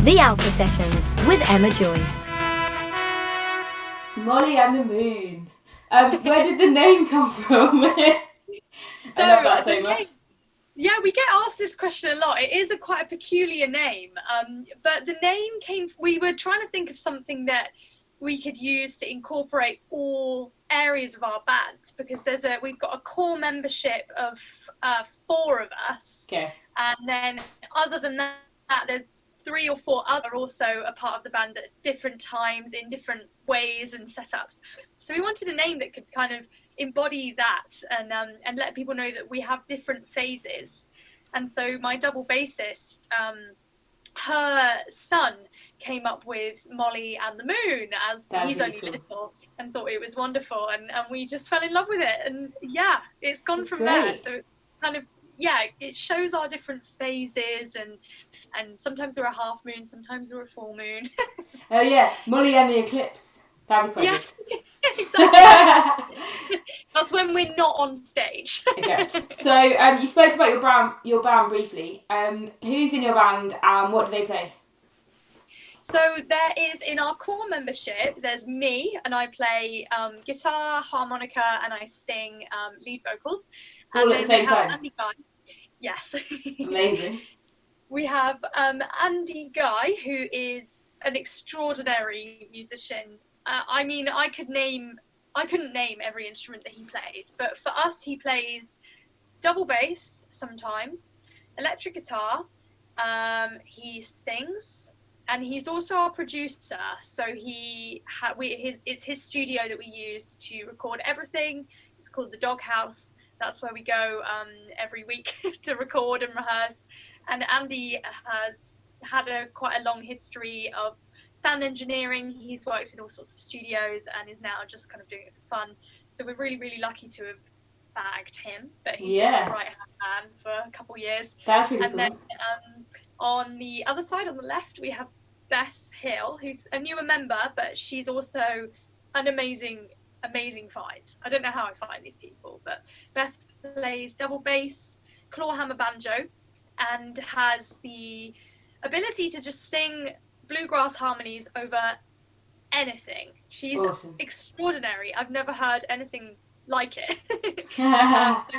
The Alpha Sessions with Emma Joyce. Molly and the Moon. Where did the name come from? I love that so much. Yeah, we get asked this question a lot. It is quite a peculiar name, but the name we were trying to think of something that we could use to incorporate all areas of our band, because we've got a core membership of 4 of us. Okay. And then other than that, there's 3 or 4 other also a part of the band at different times in different ways and setups. So we wanted a name that could kind of embody that and let people know that we have different phases. And so my double bassist, her son came up with Molly and the Moon, as he's really only cool. little, and thought it was wonderful, and we just fell in love with it, and yeah, it's gone from great. there. So kind of, yeah, it shows our different phases, and sometimes we're a half moon, sometimes we're a full moon. Oh yeah, Molly and the eclipse. That'd be quite Yes, exactly. That's when we're not on stage. Okay, so you spoke about your band briefly. Who's in your band and what do they play? So there is, in our core membership, there's me, and I play guitar, harmonica, and I sing lead vocals. All and at the same time? Andy Guy. Yes. Amazing. We have Andy Guy, who is an extraordinary musician. I mean, I couldn't name every instrument that he plays, but for us, he plays double bass sometimes, electric guitar, he sings, and he's also our producer. So it's his studio that we use to record everything. It's called the Doghouse. That's where we go every week to record and rehearse. And Andy has had quite a long history of sound engineering. He's worked in all sorts of studios and is now just kind of doing it for fun. So we're really, really lucky to have bagged him. But he's been a right-hand man for a couple of years. That's really cool. And then on the other side, on the left, we have Beth Hill, who's a newer member, but she's also an amazing find. I don't know how I find these people, but Beth plays double bass, clawhammer banjo, and has the ability to just sing bluegrass harmonies over anything. She's awesome. Extraordinary. I've never heard anything like it. So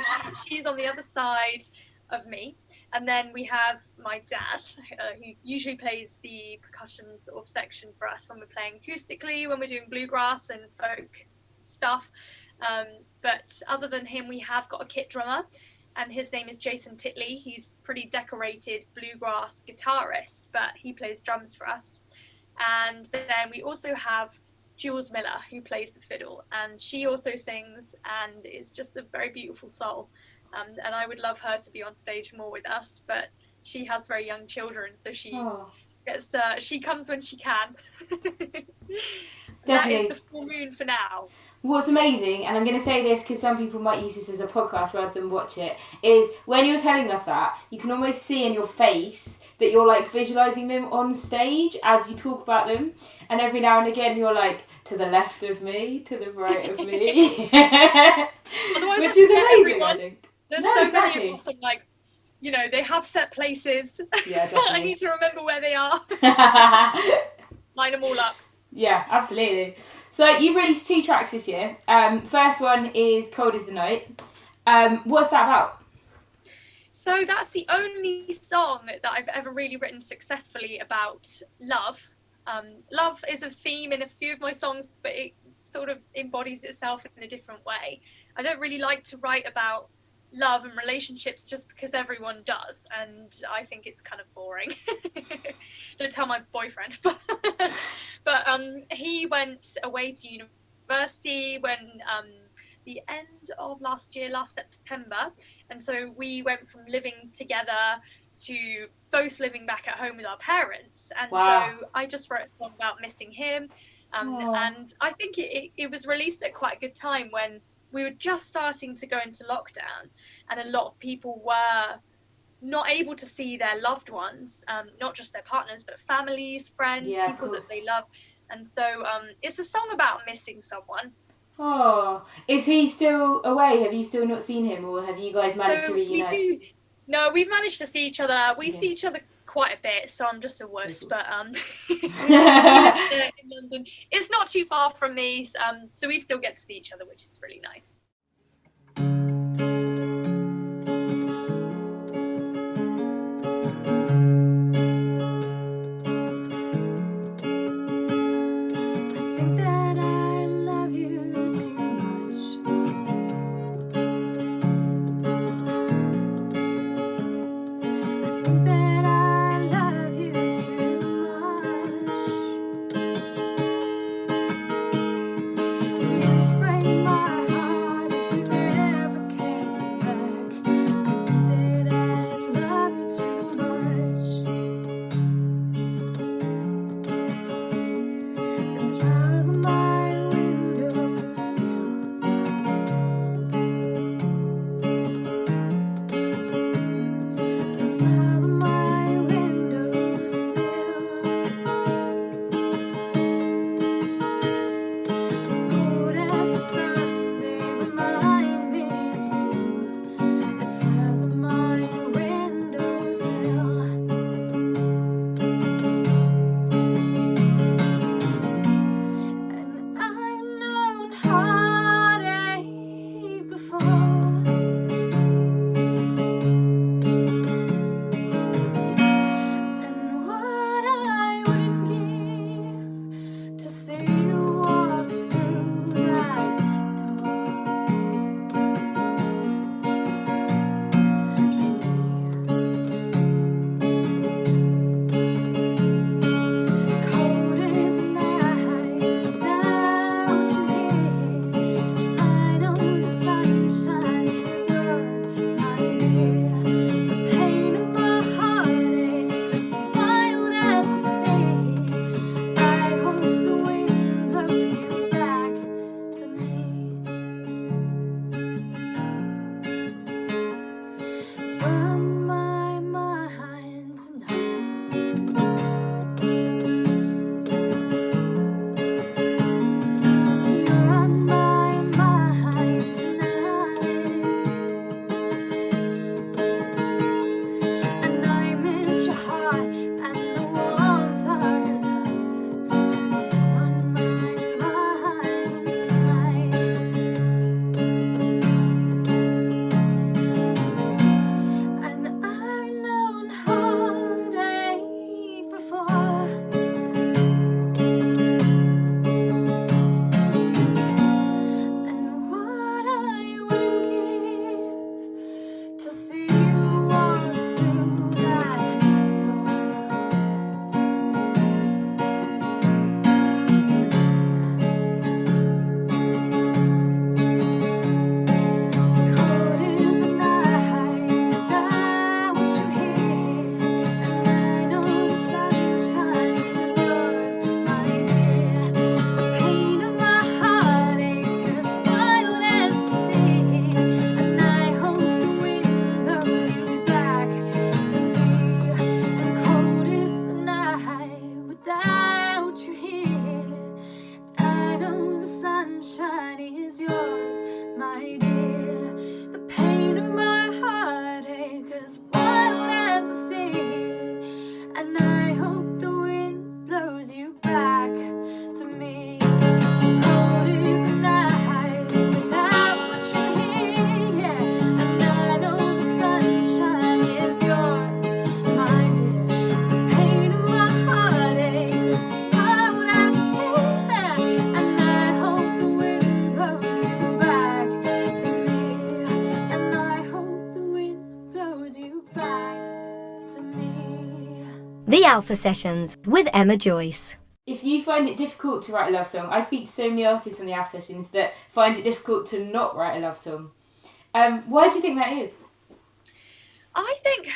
she's on the other side of me. And then we have my dad, who usually plays the percussion sort of section for us when we're playing acoustically, when we're doing bluegrass and folk stuff. But other than him, we have got a kit drummer, and his name is Jason Titley. He's pretty decorated bluegrass guitarist, but he plays drums for us. And then we also have Jules Miller, who plays the fiddle, and she also sings and is just a very beautiful soul. And I would love her to be on stage more with us, but she has very young children, so she comes when she can. That is the full moon for now. What's amazing, and I'm going to say this because some people might use this as a podcast rather than watch it, is when you're telling us that, you can almost see in your face that you're like visualising them on stage as you talk about them, and every now and again you're like, to the left of me, to the right of me. Which is amazing, I think. There's so many of us, I'm like, you know, they have set places. Yeah, definitely. I need to remember where they are. Line them all up. Yeah, absolutely. So you've released 2 tracks this year. First one is Cold as the Night. What's that about? So that's the only song that I've ever really written successfully about love. Love is a theme in a few of my songs, but it sort of embodies itself in a different way. I don't really like to write about love and relationships just because everyone does, and I think it's kind of boring. Don't tell my boyfriend. But he went away to university when the end of last September, and so we went from living together to both living back at home with our parents, and so I just wrote a song about missing him, and I think it was released at quite a good time when we were just starting to go into lockdown, and a lot of people were not able to see their loved ones, not just their partners, but families, friends, people that they love. And so it's a song about missing someone. Oh, is he still away? Have you still not seen him, or have you guys managed to reunite? No, we've managed to see each other. We see each other quite a bit, so I'm just a wuss. But we live in London. It's not too far from me, so we still get to see each other, which is really nice. The Alpha Sessions with Emma Joyce. If you find it difficult to write a love song, I speak to so many artists on the Alpha Sessions that find it difficult to not write a love song. Why do you think that is? I think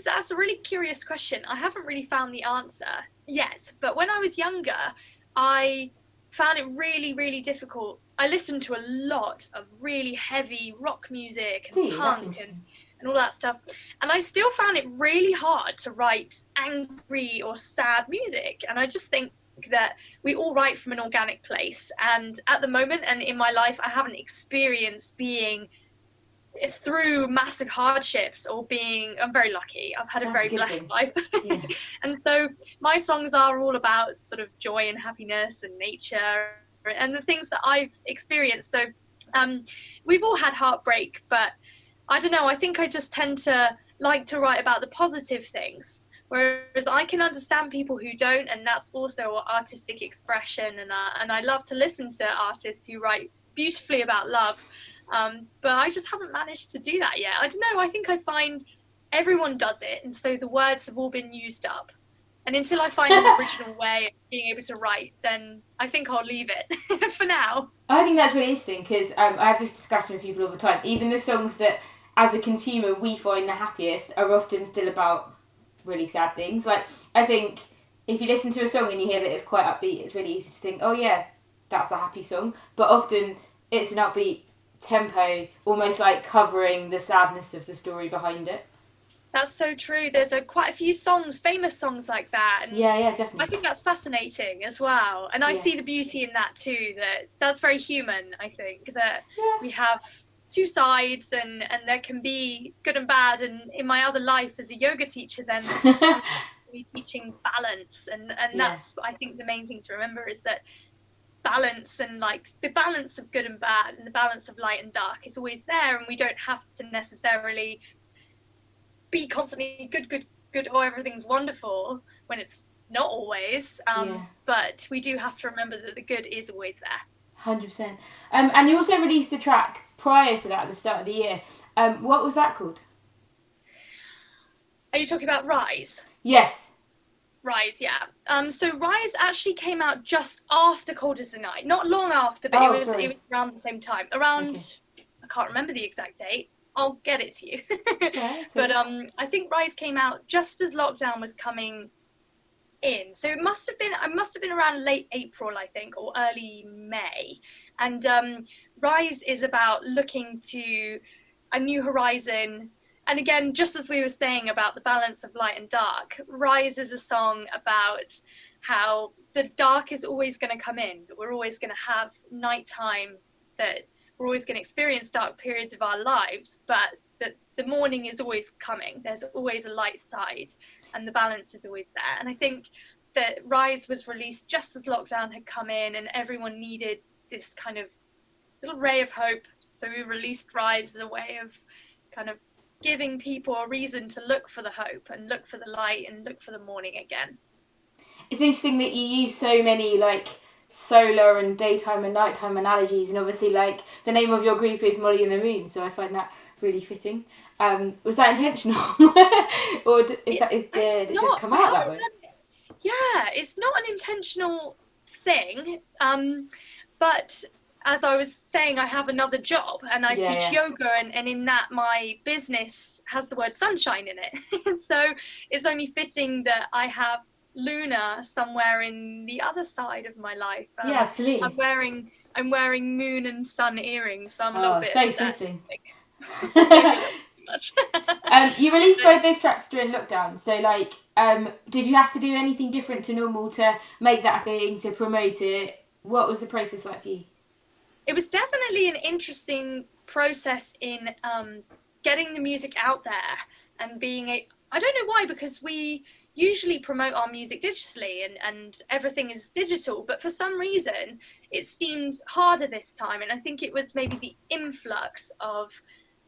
that's a really curious question. I haven't really found the answer yet, but when I was younger, I found it really, really difficult. I listened to a lot of really heavy rock music and punk and all that stuff, and I still found it really hard to write angry or sad music. And I just think that we all write from an organic place, and at the moment and in my life I haven't experienced being through massive hardships or I'm very lucky. I've had a very blessed life. Yeah. And so my songs are all about sort of joy and happiness and nature and the things that I've experienced. So we've all had heartbreak, but I don't know, I think I just tend to like to write about the positive things, whereas I can understand people who don't, and that's also artistic expression, and I love to listen to artists who write beautifully about love, but I just haven't managed to do that yet. I don't know, I think I find everyone does it, and so the words have all been used up, and until I find an original way of being able to write, then I think I'll leave it for now. I think that's really interesting because I have this discussion with people all the time. Even the songs that, as a consumer, we find the happiest are often still about really sad things. Like, I think if you listen to a song and you hear that it's quite upbeat, it's really easy to think, oh yeah, that's a happy song. But often it's an upbeat tempo, almost like covering the sadness of the story behind it. That's so true. There's quite a few songs, famous songs like that. And yeah, definitely. I think that's fascinating as well. And I see the beauty in that too, that's very human, I think, that we have two sides and there can be good and bad. And in my other life as a yoga teacher, then I'm teaching balance. And that's, I think, the main thing to remember is that balance and like the balance of good and bad and the balance of light and dark is always there. And we don't have to necessarily be constantly good, or everything's wonderful when it's not always. But we do have to remember that the good is always there. 100%. And you also released a track prior to that at the start of the year. What was that called? Are you talking about Rise? Yes. Rise, yeah. So Rise actually came out just after Cold as the Night. Not long after, but it was around the same time. Around, I can't remember the exact date. I'll get it to you. But I think Rise came out just as lockdown was coming in. So I must have been around late April, I think, or early May. And Rise is about looking to a new horizon. And again, just as we were saying about the balance of light and dark, Rise is a song about how the dark is always going to come in, that we're always going to have nighttime, that we're always going to experience dark periods of our lives, but that the morning is always coming. There's always a light side and the balance is always there. And I think that Rise was released just as lockdown had come in and everyone needed this kind of little ray of hope. So we released Rise as a way of kind of giving people a reason to look for the hope and look for the light and look for the morning again. It's interesting that you use so many like solar and daytime and nighttime analogies, and obviously like the name of your group is Molly and the Moon, so I find that really fitting. Was that intentional? Or did it just come out that way? Yeah, it's not an intentional thing, but as I was saying, I have another job and I teach yoga, and in that my business has the word sunshine in it. So it's only fitting that I have Luna somewhere in the other side of my life. Absolutely. I'm wearing moon and sun earrings, so I'm a little bit so fitting. You released both those tracks during lockdown, so like did you have to do anything different to normal to make that thing, to promote it? What was the process like for you? It was definitely an interesting process in getting the music out there and I don't know why, because we usually promote our music digitally and everything is digital, but for some reason it seemed harder this time. And I think it was maybe the influx of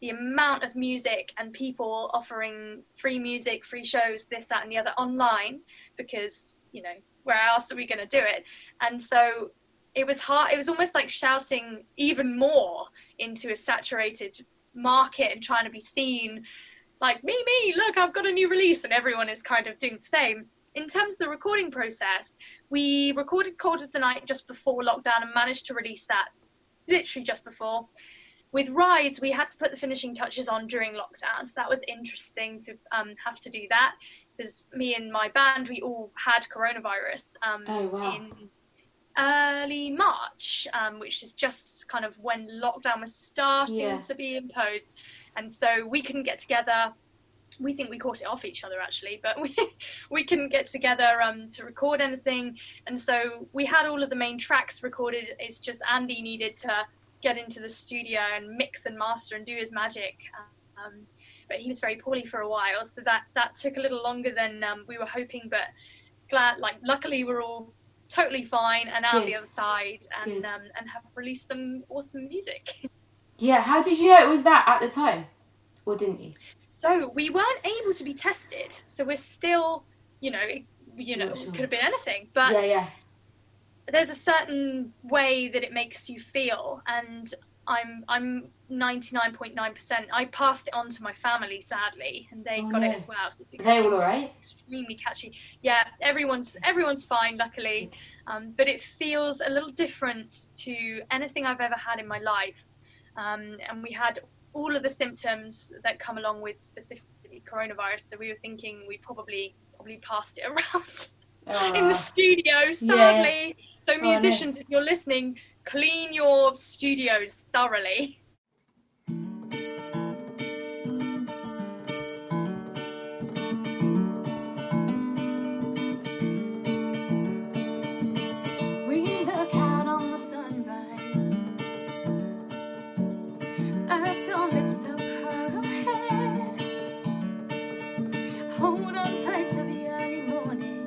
the amount of music and people offering free music, free shows, this, that, and the other online, because, you know, where else are we going to do it? And so it was hard. It was almost like shouting even more into a saturated market and trying to be seen like, me, look, I've got a new release, and everyone is kind of doing the same. In terms of the recording process, we recorded Cold as the Night just before lockdown and managed to release that literally just before. With Rise, we had to put the finishing touches on during lockdown, so that was interesting to have to do that, because me and my band, we all had coronavirus in early March, which is just kind of when lockdown was starting to be imposed, and so we couldn't get together. We think we caught it off each other actually, but we couldn't get together to record anything, and so we had all of the main tracks recorded. It's just Andy needed to get into the studio and mix and master and do his magic. But he was very poorly for a while, so that took a little longer than we were hoping, but luckily we're all totally fine and out the other side, and have released some awesome music. Yeah, how did you know it was that at the time, or didn't you? So we weren't able to be tested, so we're still, it could have been anything, but there's a certain way that it makes you feel, and I'm 99.9%. I passed it on to my family, sadly, and they got it as well. So are they all right? Extremely catchy. Yeah, everyone's fine, luckily. But it feels a little different to anything I've ever had in my life. And we had all of the symptoms that come along with specifically coronavirus. So we were thinking we probably passed it around in the studio, sadly. So musicians, if you're listening, clean your studios thoroughly. We look out on the sunrise. Earth don't lift up her head. Hold on tight to the early morning.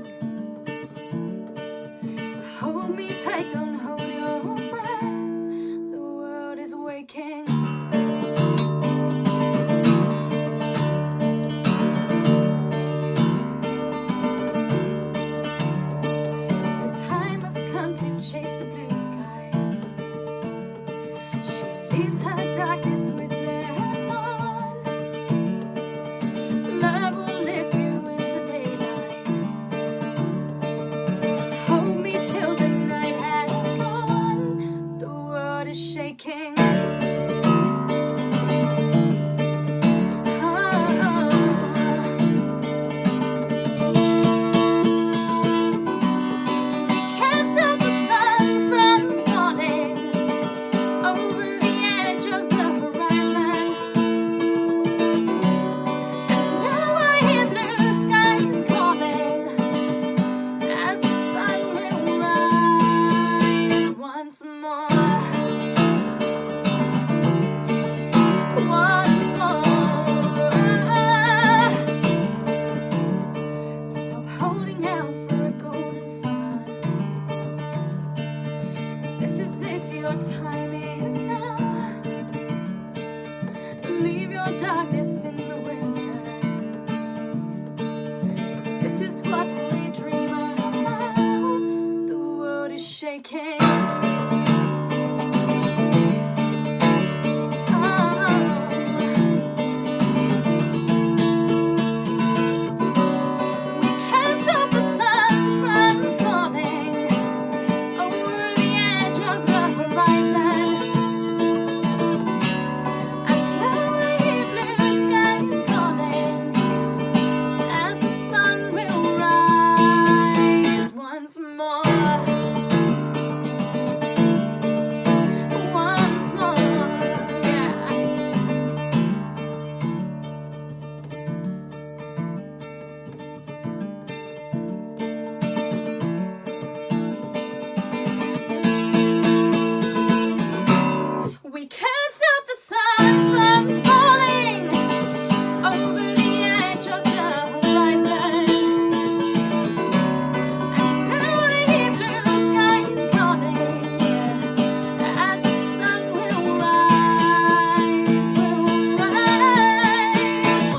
Hold me tight, don't hold your breath. The world is waking. The time has come to chase the blue skies. She leaves her darkness with their dawn. Love will lift you into daylight. Hold me till the night has gone. The world is shaking. Can't stop the sun from falling over the edge of the horizon. And now I hear blue skies calling as the sun will rise once more. Once more. Stop holding out for a golden summer. This is it, your time is now. Leave your darkness in the winter. This is what we dream about. The world is shaking. We can't stop the sun from falling over the edge of the horizon. And now I hear blue skies calling as the sun will rise once more. Once more, yeah. We can't stop the sun from falling over the edge of the horizon. And now I hear blue skies calling, as the sun will rise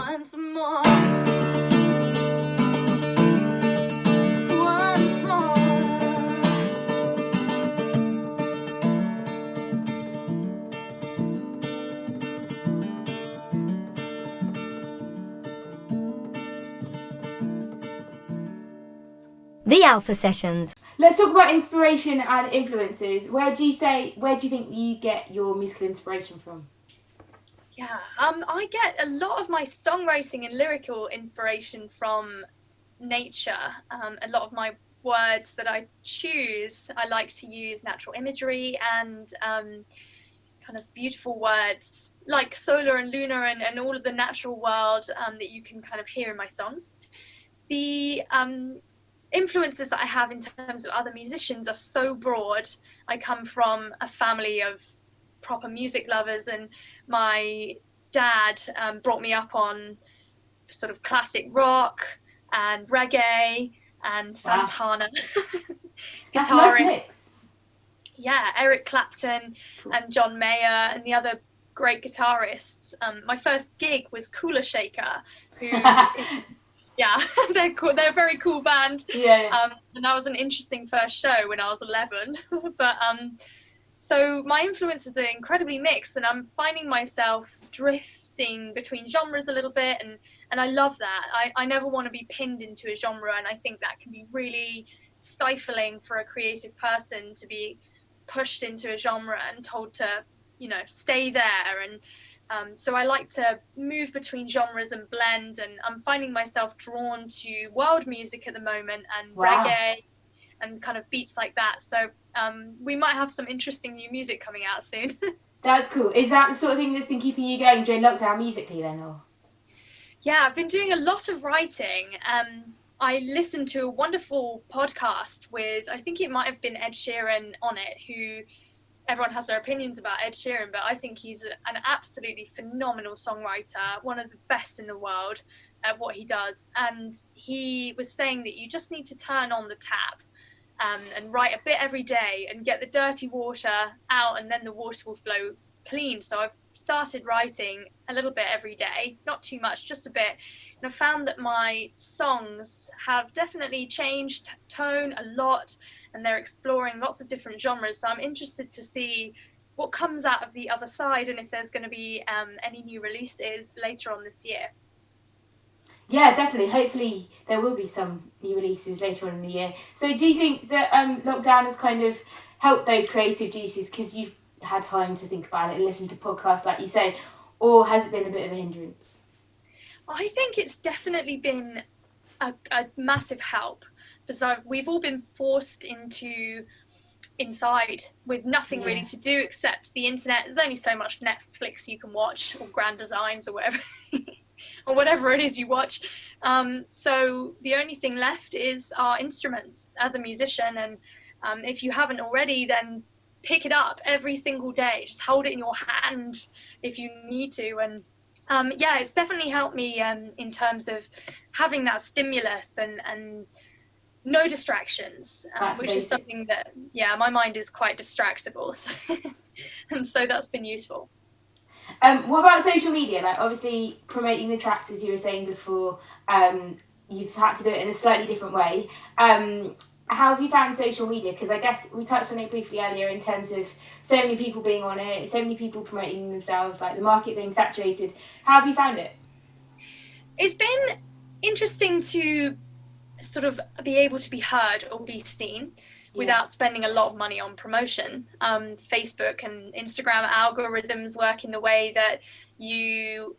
once more. Once more. The Alpha Sessions. Let's talk about inspiration and influences. Where do you think you get your musical inspiration from? Yeah, I get a lot of my songwriting and lyrical inspiration from nature. A lot of my words that I choose, I like to use natural imagery and kind of beautiful words like solar and lunar and all of the natural world that you can kind of hear in my songs. The influences that I have in terms of other musicians are so broad. I come from a family of proper music lovers, and my dad brought me up on sort of classic rock and reggae and Santana. That's a nice Guitarist. mix. Yeah, Eric Clapton Cool. and John Mayer and the other great guitarists. My first gig was Cooler Shaker, who yeah, they're cool. They're a very cool band. Yeah. And that was an interesting first show when I was 11. But so my influences are incredibly mixed, and I'm finding myself drifting between genres a little bit, and I love that. I never want to be pinned into a genre, and I think that can be really stifling for a creative person to be pushed into a genre and told to, you know, stay there. And so I like to move between genres and blend, and I'm finding myself drawn to world music at the moment, and reggae and kind of beats like that. So we might have some interesting new music coming out soon. That's cool. Is that the sort of thing that's been keeping you going during lockdown musically then, or? Yeah, I've been doing a lot of writing. I listened to a wonderful podcast with, I think it might have been Ed Sheeran on it, who everyone has their opinions about Ed Sheeran, but I think he's an absolutely phenomenal songwriter, one of the best in the world at what he does. And he was saying that you just need to turn on the tap and write a bit every day and get the dirty water out, and then the water will flow clean. So I've started writing a little bit every day, not too much, just a bit. And I've found that my songs have definitely changed tone a lot, and they're exploring lots of different genres. So I'm interested to see what comes out of the other side, and if there's going to be any new releases later on this year. Yeah, definitely. Hopefully there will be some new releases later on in the year. So do you think that lockdown has kind of helped those creative juices because you've had time to think about it and listen to podcasts like you say, or has it been a bit of a hindrance? I think it's definitely been a massive help, because we've all been forced inside with nothing really to do except the internet. There's only so much Netflix you can watch, or Grand Designs, or whatever or whatever it is you watch. So the only thing left is our instruments as a musician, and if you haven't already, then pick it up every single day. Just hold it in your hand if you need to. And yeah, it's definitely helped me in terms of having that stimulus and no distractions, which is something that, yeah, my mind is quite distractible. So and so that's been useful. What about social media? Like, obviously promoting the tracks, as you were saying before, you've had to do it in a slightly different way. How have you found social media? Because I guess we touched on it briefly earlier in terms of so many people being on it, so many people promoting themselves, like the market being saturated. How have you found it? It's been interesting to sort of be able to be heard or be seen without spending a lot of money on promotion. Facebook and Instagram algorithms work in the way that you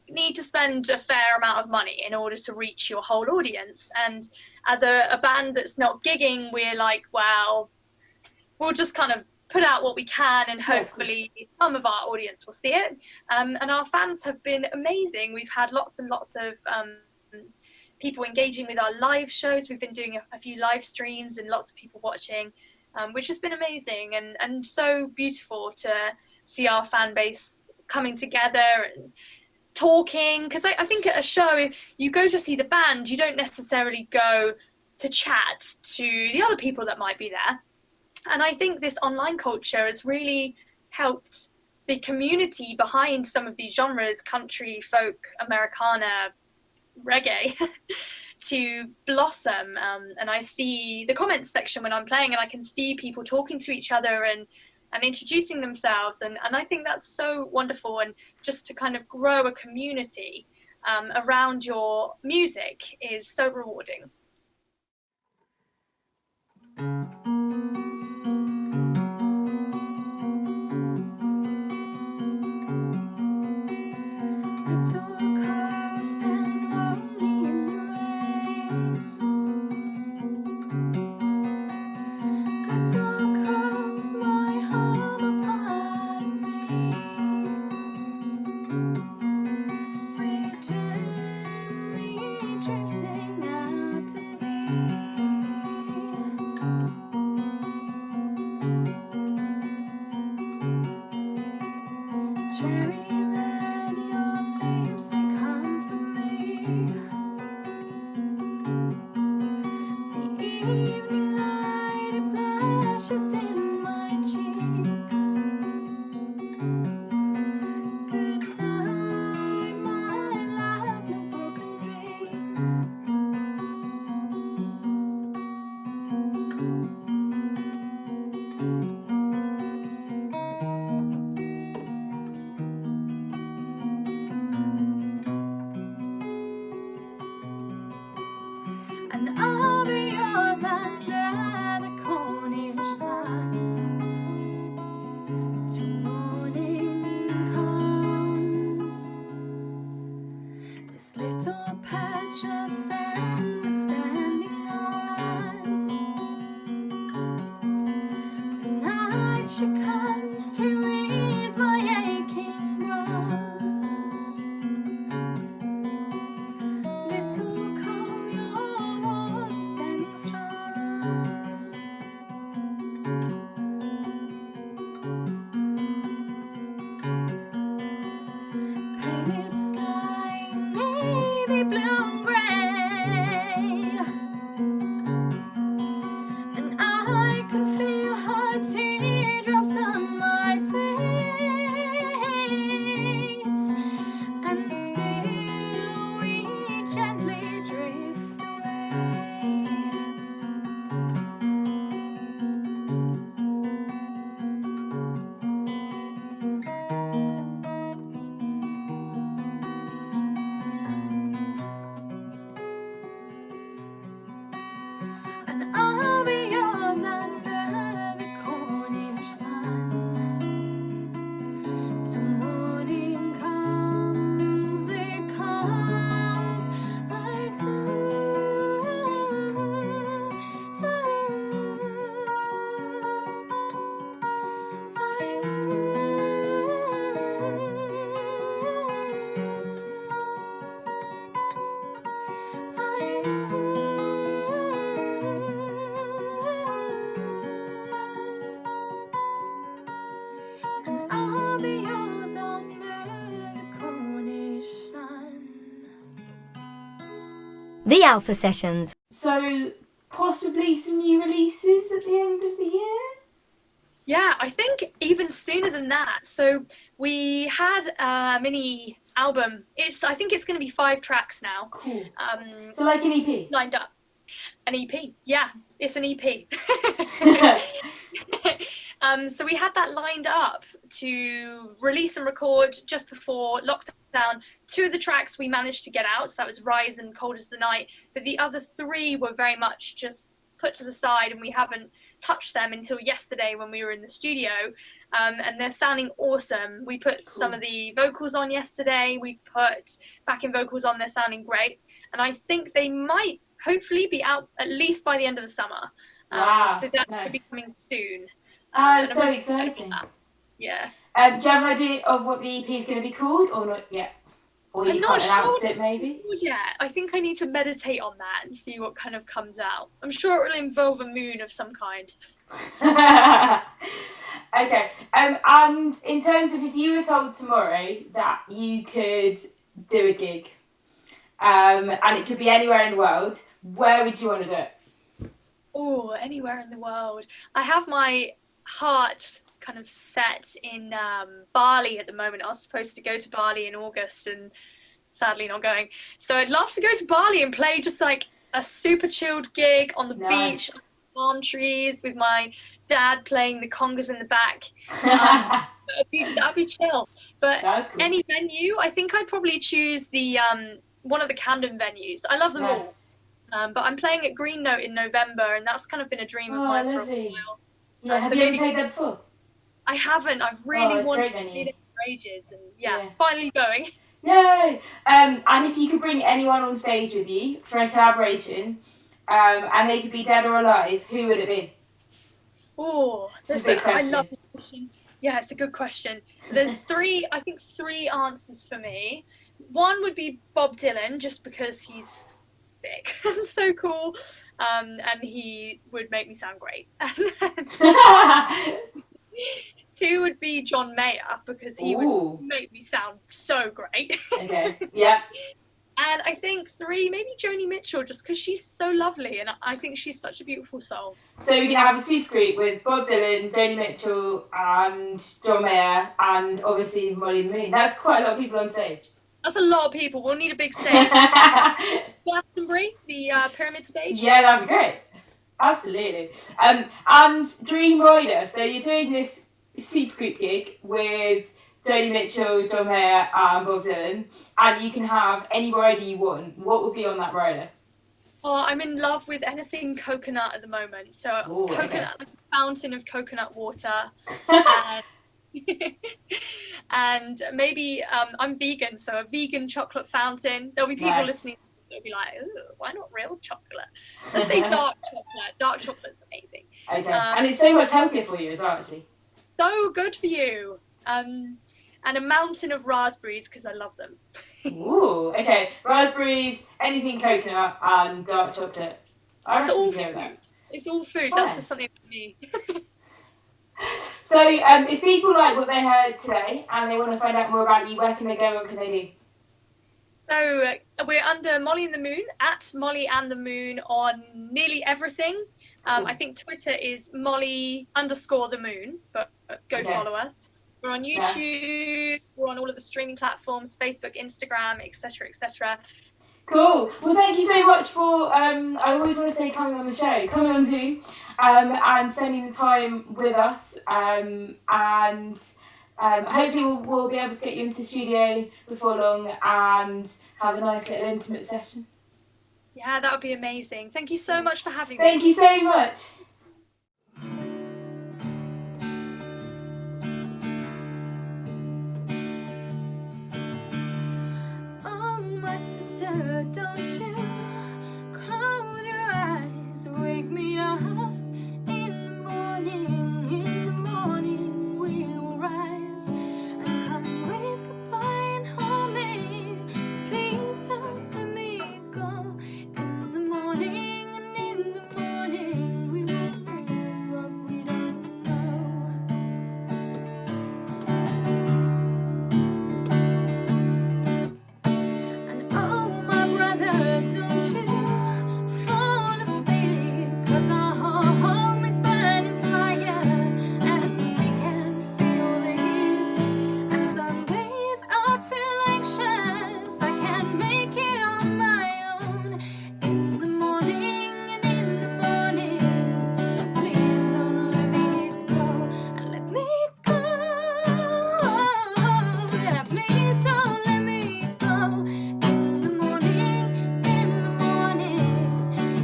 need to spend a fair amount of money in order to reach your whole audience. And as a band that's not gigging, we're like, well, we'll just kind of put out what we can, and hopefully some of our audience will see it. And our fans have been amazing. We've had lots and lots of people engaging with our live shows. We've been doing a few live streams and lots of people watching, which has been amazing and so beautiful to see our fan base coming together and talking. Because I think at a show, you go to see the band, you don't necessarily go to chat to the other people that might be there. And I think this online culture has really helped the community behind some of these genres, country, folk, Americana, reggae, to blossom. And I see the comments section when I'm playing, and I can see people talking to each other and introducing themselves. And I think that's so wonderful. And just to kind of grow a community around your music is so rewarding. evening light, it flashes in my cheeks. Good night, my love, no broken dreams. And I'll be yours under the Cornish sun till morning comes. This little patch of sand we're standing on, the night she comes to ease my aching bones. Little coal, your walls are standing strong. Painted sky, navy blue and grey, and I can feel her teardrops on my face, and still we gently drift away. And I'll be yours under the Cornish sun till morning comes. It comes like and I'll be yours under the Cornish sun. The Alpha Sessions. So possibly some new releases at the end of the year? Yeah, I think even sooner than that. So we had a mini album. I think it's going to be 5 tracks now. Cool. So like an EP? Lined up. An EP. Yeah, it's an EP. So we had that lined up to release and record just before lockdown. 2 of the tracks we managed to get out, so that was Rise and Cold as the Night, but the other 3 were very much just put to the side, and we haven't touched them until yesterday when we were in the studio, and they're sounding awesome. We put some of the vocals on yesterday, we put backing vocals on, they're sounding great, and I think they might hopefully be out at least by the end of the summer. Wow, so that nice. could be coming soon. It's And I'm so really exciting. excited about that. Yeah. Do you have an idea of what the EP is going to be called, or not yet? Or you I'm can't not announce sure. it, maybe? Yeah, I think I need to meditate on that and see what kind of comes out. I'm sure it will involve a moon of some kind. Okay. And in terms of if you were told tomorrow that you could do a gig, and it could be anywhere in the world, where would you want to do it? Oh, anywhere in the world. I have my heart kind of set in Bali at the moment. I was supposed to go to Bali in August and sadly not going. So I'd love to go to Bali and play just like a super chilled gig on the Nice. beach, palm trees with my dad playing the congas in the back. That'd be chill. But That's cool. any venue, I think I'd probably choose the one of the Camden venues. I love them all. Nice. But I'm playing at Green Note in November, and that's kind of been a dream of Oh, mine for a lovely. while. Yeah, have so you ever maybe- played there before? I haven't. I've really it's wanted great to venue. do it for ages, and yeah, Yeah. finally going. Yay! And if you could bring anyone on stage with you for a collaboration, and they could be dead or alive, who would it be? Oh, It's a big I love question. this question. Yeah, it's a good question. There's three answers for me. One would be Bob Dylan, just because he's sick and so cool, and he would make me sound great. Two would be John Mayer, because he Ooh. would make me sound so great. Okay. Yeah. And I think 3, maybe Joni Mitchell, just because she's so lovely and I think she's such a beautiful soul. So we're going to have a supergroup with Bob Dylan, Joni Mitchell and John Mayer and obviously Molly and the Moon. That's quite a lot of people on stage. That's a lot of people. We'll need a big stage. Glastonbury, the pyramid stage. Yeah, that'd be great. Absolutely. And Dream Rider. So you're doing this supergroup gig with Joni Mitchell, John Mayer and Bob Dylan, and you can have any rider you want. What would be on that rider? Oh, I'm in love with anything coconut at the moment. So Ooh, coconut, okay. like a fountain of coconut water. And, and maybe I'm vegan, so a vegan chocolate fountain. There'll be people Nice. listening. They'll be like, ooh, why not real chocolate? Let's say dark chocolate. Dark chocolate's amazing. Okay. And it's so much healthier for you as well, actually. So good for you. And a mountain of raspberries because I love them. Ooh, okay. Raspberries, anything coconut, and dark chocolate. It's all reckon food. that. It's all food. Fine. That's just something for me. So, if people like what they heard today and they want to find out more about you, where can they go? What can they do? So we're under Molly and the Moon, at Molly and the Moon on nearly everything. Cool. I think Twitter is Molly_the Moon, but go Okay. follow us. We're on YouTube, we're on all of the streaming platforms, Facebook, Instagram, etc., etc. Cool. Well, thank you so much for, I always want to say coming on the show, coming on Zoom, and spending the time with us. And hopefully we'll be able to get you into the studio before long and have a nice little intimate session. Yeah, that would be amazing. Thank you so much for having me. Thank you so much. Oh, my sister, don't you close your eyes, wake me up in the morning we will rise and come wave goodbye and hold me. Please don't let me go. In the morning and in the morning we will miss what we don't know. And oh, my brother, don't you fall asleep, 'cause our home is burning fire and we can feel the heat. And some days I feel anxious, I can't make it on my own. In the morning and in the morning, please don't let me go. And let me go. Yeah, please don't let me go. In the morning,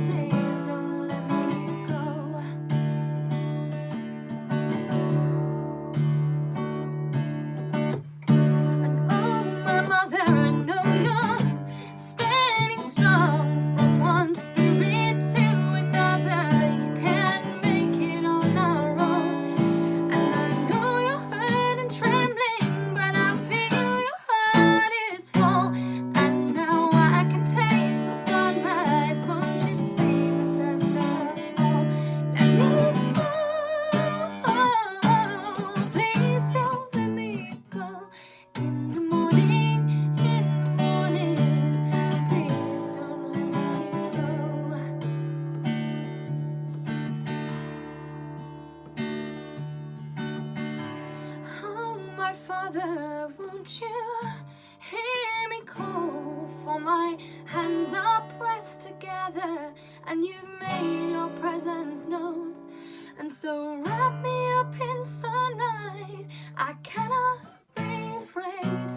please don't let me go. And oh, my mother, I know you're standing strong from one spirit to another. You can't make it on our own. And I know you're hurt and trembling, but I feel your heart is full. And now I can taste the sunrise. Won't you save us after all? Let me go. Please don't let me go. In the morning, please don't let me go. Oh, my Father, won't you hear me call? For my hands are pressed together and you've made your presence known. And so wrap me up in sunlight, I cannot be afraid.